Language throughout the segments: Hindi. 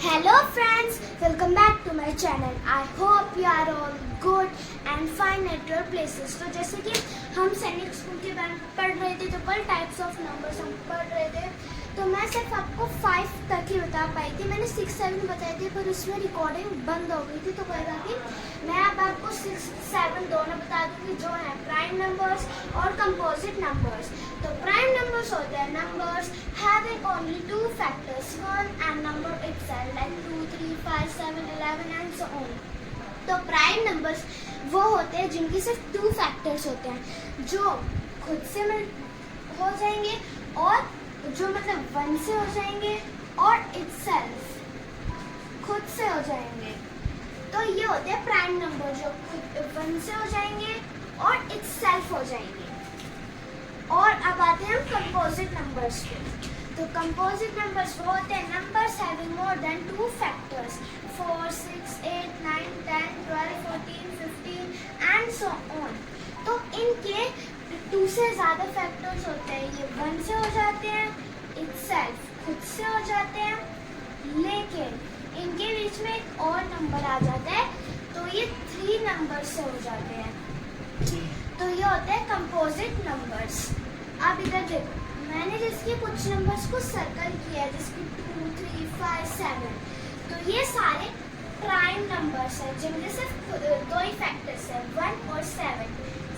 Hello friends, welcome back to my channel. I hope you are all good and fine at your places. तो जैसे कि हम सैनिक स्कूल के बारे में पढ़ रहे थे, तो कल टाइप्स ऑफ नंबर्स हम पढ़ रहे थे, तो मैं सिर्फ आपको 5 तक ही बता पाई थी. मैंने 6, 7 बताए थे पर उसमें रिकॉर्डिंग बंद हो गई थी, तो कोई बात नहीं. मैं अब आपको 6, 7 दोनों बता दूंगी जो है प्राइम नंबर्स और कंपोजिट नंबर्स. तो प्राइम नंबर्स होते हैं numbers having only 2 factors, 1 and number itself, like 2, 3, 5, 7, 11 and so on. तो प्राइम नंबर्स वो होते हैं जिनकी सिर्फ 2 फैक्टर्स होते हैं, जो खुद से हो जाएंगे और जो मतलब 1 से हो जाएंगे और itself खुद से हो जाएंगे. तो ये होते हैं प्राइम नंबर जो खुद 1 से हो जाएंगे और itself हो जाएंगे. और अब आते हैं हम कंपोजिट नंबर्स पे. तो कंपोजिट नंबर्स वो होते हैं numbers having more than 2 factors, 4, 6, 8, 9, 10, 12, 14, 15 and so on. तो इनके 2 से ज़्यादा फैक्टर्स होते हैं. ये 1 से हो जाते हैं, itself खुद से हो जाते हैं, लेकिन इनके बीच में एक और नंबर आ जाता है, तो ये 3 नंबर से हो जाते हैं. तो ये होते हैं कंपोजिट नंबर्स. अब इधर देखो, मैंने जिसके कुछ नंबर्स को सर्कल किया है, जिसकी 2, 3, 5, 7, तो ये सारे प्राइम नंबर्स हैं जिनके सिर्फ 2 ही फैक्टर्स हैं, 1 और 7.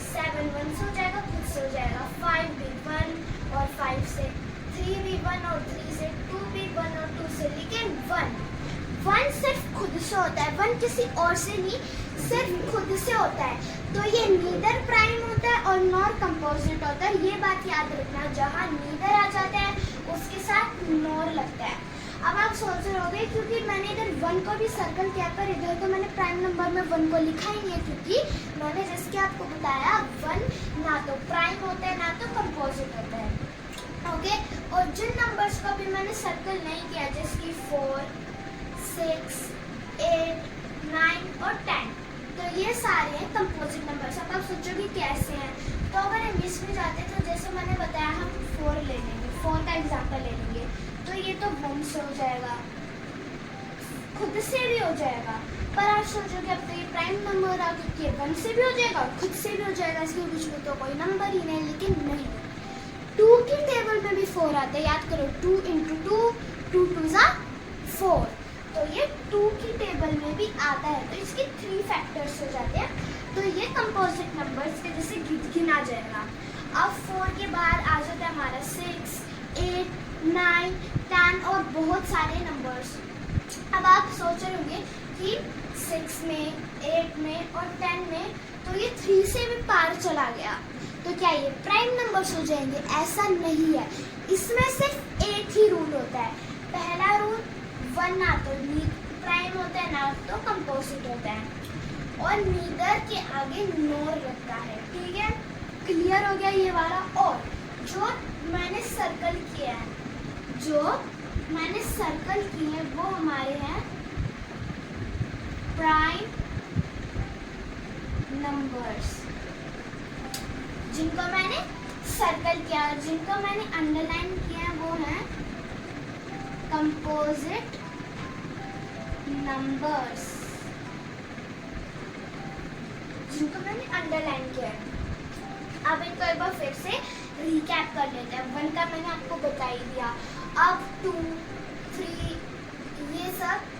7 1 से हो जाएगा, खुद से हो जाएगा. 5 भी 1 और 5 से, 3 भी 1 और 3 से, 2 भी 1 और 2 से. लेकिन 1 सिर्फ खुद से होता है, 1 किसी और से नहीं, सिर्फ खुद से होता है. तो ये नीदर प्राइम होता है और नॉर कंपोजिट होता है. ये बात याद रखना, जहाँ नीदर आ जाता है उसके साथ नॉर लगता है. अब आप सोच रहे होंगे क्योंकि मैंने इधर 1 को भी सर्कल किया, पर इधर तो मैंने प्राइम नंबर में 1 को लिखा ही नहीं है, क्योंकि मैंने जैसे आपको बताया 1 ना तो प्राइम होता है ना तो कंपोजिट होता है. ओके. और जिन नंबर्स को भी मैंने सर्कल नहीं किया, जैसे कि 4, 6, 8, 9 और 10, तो ये सारे हैं कंपोजिट नंबर्स. अब आप सोचोगे कैसे हैं, तो अगर हम इसमें जाते हैं, तो जैसे मैंने बताया हम 4 ले लेंगे, 4 का एग्जांपल ले लेंगे, तो ये तो 1 से हो जाएगा, खुद से भी हो जाएगा. पर आप सोचोगे अब तो ये प्राइम नंबर आ गया, 1 से भी हो जाएगा, खुद से भी हो जाएगा, इसके बीच में तो कोई नंबर ही नहीं. लेकिन नहीं, 2 की टेबल में भी 4 आता है. याद करो, 2 × 2, 2 2 ज़ा 4. तो ये 2 की टेबल में भी आता है, तो इसके 3 फैक्टर्स हो जाते हैं. तो ये कंपोजिट नंबर्स के जैसे गिना जाएगा. अब 4 के बाद आ जाता है हमारा 6, 8, 9, 10 और बहुत सारे नंबर्स. अब आप सोच रहे होंगे कि 6 में, 8 में और 10 में तो ये 3 से भी पार चला गया, तो क्या ये प्राइम नंबर्स हो जाएंगे? ऐसा नहीं है. इसमें सिर्फ एक ही रूल होता है. पहला रूल, 1 ना तो प्राइम होता है ना तो कंपोजिट होता है, और नीदर के आगे नॉर लगता है. ठीक है, क्लियर हो गया ये वाला. और जो मैंने सर्कल किया है, वो हमारे हैं प्राइम नंबर्स. जिनको मैंने सर्कल किया, जिनको मैंने अंडरलाइन किया है, वो है कंपोजिट नंबर्स, जिनको मैंने अंडरलाइन किया है. अब इनको एक बार फिर से रिकैप कर लेते हैं. 1 का मैंने आपको बता ही दिया. अब 2, 3, ये सब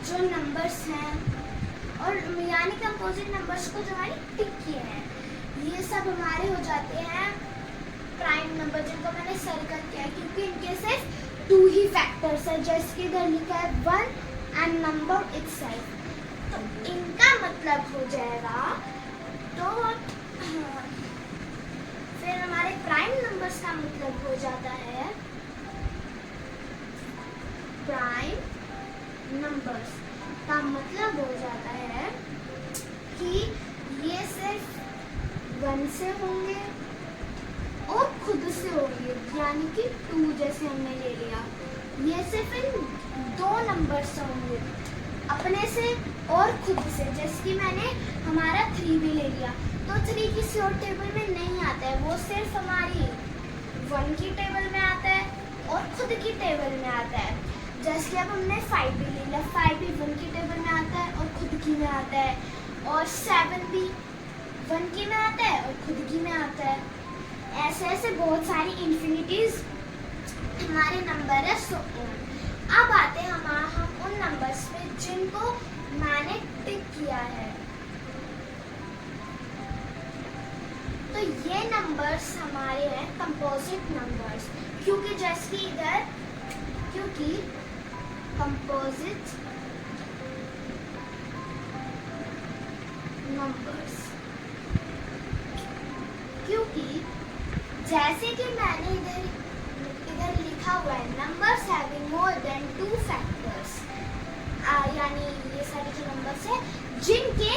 जो नंबर्स हैं, और यानी कंपोजिट नंबर्स को जो मैंने टिक किए हैं, ये सब हमारे हो जाते हैं प्राइम नंबर, जिनको मैंने सर्कल किया है, क्योंकि इनके सिर्फ 2 ही फैक्टर्स है, जैसे कि इधर लिखा है 1 एंड नंबर इटसेल्फ. तो इनका मतलब हो जाएगा, तो फिर हमारे प्राइम नंबर्स का मतलब हो जाता है, प्राइम नंबर्स का मतलब हो जाता है कि ये सिर्फ 1 से होंगे और खुद से होंगे, यानी कि 2 जैसे हमने ले लिया. ये सिर्फ इन 2 नंबर से होंगे, अपने से और खुद से. जैसे कि मैंने हमारा 3 भी ले लिया, तो 3 किसी और टेबल में नहीं आता है, वो सिर्फ हमारी 1 की टेबल में आता है और खुद की टेबल में आता है. जैसे कि अब हमने 5 भी ले लिया, 5 भी 1 की टेबल में आता है और खुद की में आता है, और 7 भी 1 की में आता है और खुद की में आता है। ऐसे ऐसे बहुत सारी इन्फिनिटीज हमारे नंबर है। सो अब आते हैं हम उन नंबर्स पे जिनको मैंने टिक किया है। तो ये नंबर्स हमारे हैं कंपोजिट नंबर्स, क्योंकि जैसे कि इधर कंपोजिट नंबर्स, क्योंकि जैसे कि मैंने इधर लिखा हुआ है numbers having more than 2 factors, यानी ये सारे जो नंबर्स है जिनके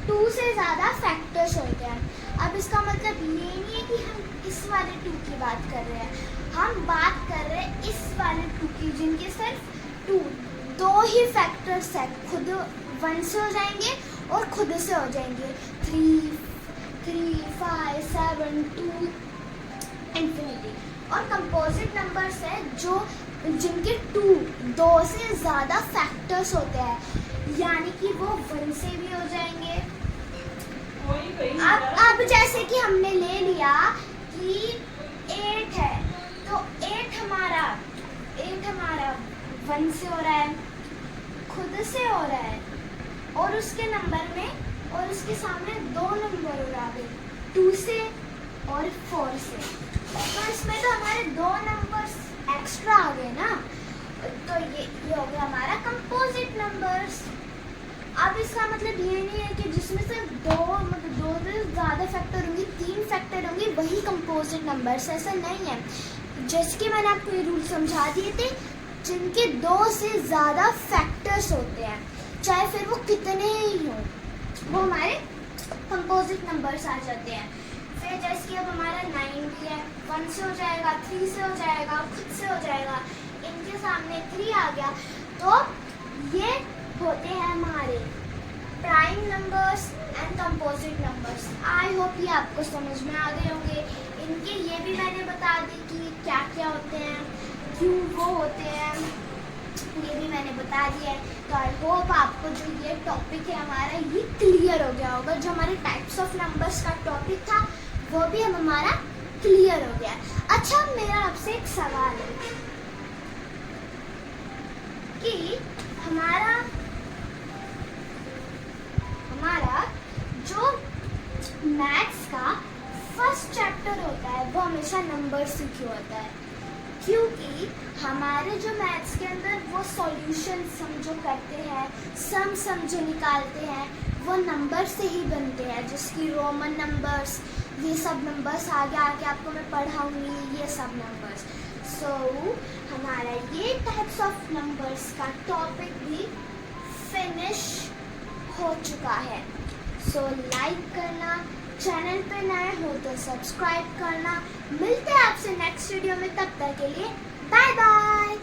2 से ज़्यादा फैक्टर्स होते हैं। अब इसका मतलब ये नहीं है कि हम इस वाले 2 की बात कर रहे हैं, हम बात कर रहे हैं इस वाले 2 की जिनके सिर्फ 2 ही फैक्टर्स है, खुद 1 से हो जाएंगे और खुद से हो जाएंगे 3, 5, 7, 2 इंफिनिटी। और कंपोजिट नंबर्स है जिनके 2 से ज़्यादा फैक्टर्स होते हैं, यानी कि वो 1 से भी हो जाएंगे। अब जैसे कि हमने ले लिया कि 8 है, तो 8 हमारा 1 से हो रहा है, खुद से हो रहा है, और उसके नंबर में और उसके सामने 2 नंबर उड़ा गए, 2 से और 4 से। तो इसमें तो हमारे 2 नंबर्स एक्स्ट्रा आ गए ना, तो ये हो गया हमारा कंपोजिट नंबर्स। अब इसका मतलब ये नहीं है कि जिसमें सिर्फ 2 से ज़्यादा फैक्टर होंगे, 3 फैक्टर होंगे, वही कंपोजिट नंबर्स, ऐसा नहीं है। जैसे कि मैंने आपको ये रूल समझा दिए थे, जिनके 2 से ज़्यादा फैक्टर्स होते हैं, चाहे फिर वो कितने ही हों, वो हमारे कंपोजिट नंबर्स आ जाते हैं। फिर जैसे कि अब हमारा 9 भी है, 1 से हो जाएगा, 3 से हो जाएगा, खुद से हो जाएगा, इनके सामने 3 आ गया, तो ये होते हैं हमारे prime numbers and composite numbers. I hope ये आपको समझ में आ गए होंगे। इनके ये भी मैंने बता दी कि क्या क्या होते हैं, क्यों वो होते हैं, ये भी मैंने बता दिया है। तो आई होप आपको जो ये टॉपिक है हमारा ये क्लियर हो गया होगा। जो हमारे टाइप्स ऑफ नंबर्स का टॉपिक था वो भी हमारा क्लियर हो गया। अच्छा, मेरा आपसे एक सवाल है कि हमारा जो मैथ्स का फर्स्ट चैप्टर होता है वो हमेशा नंबर से क्यों होता है? क्योंकि हमारे जो मैथ्स के अंदर वो सॉल्यूशन समझो करते हैं, समझो निकालते हैं, वो नंबर से ही बनते हैं, जिसकी रोमन नंबर्स, ये सब नंबर्स आगे आके आपको मैं पढ़ाऊंगी, ये सब नंबर्स। सो हमारा ये टाइप्स ऑफ नंबर्स का टॉपिक भी फिनिश हो चुका है। सो लाइक करना, चैनल पे नए हो तो सब्सक्राइब करना। मिलते हैं आपसे नेक्स्ट वीडियो में, तब तक के लिए बाय बाय।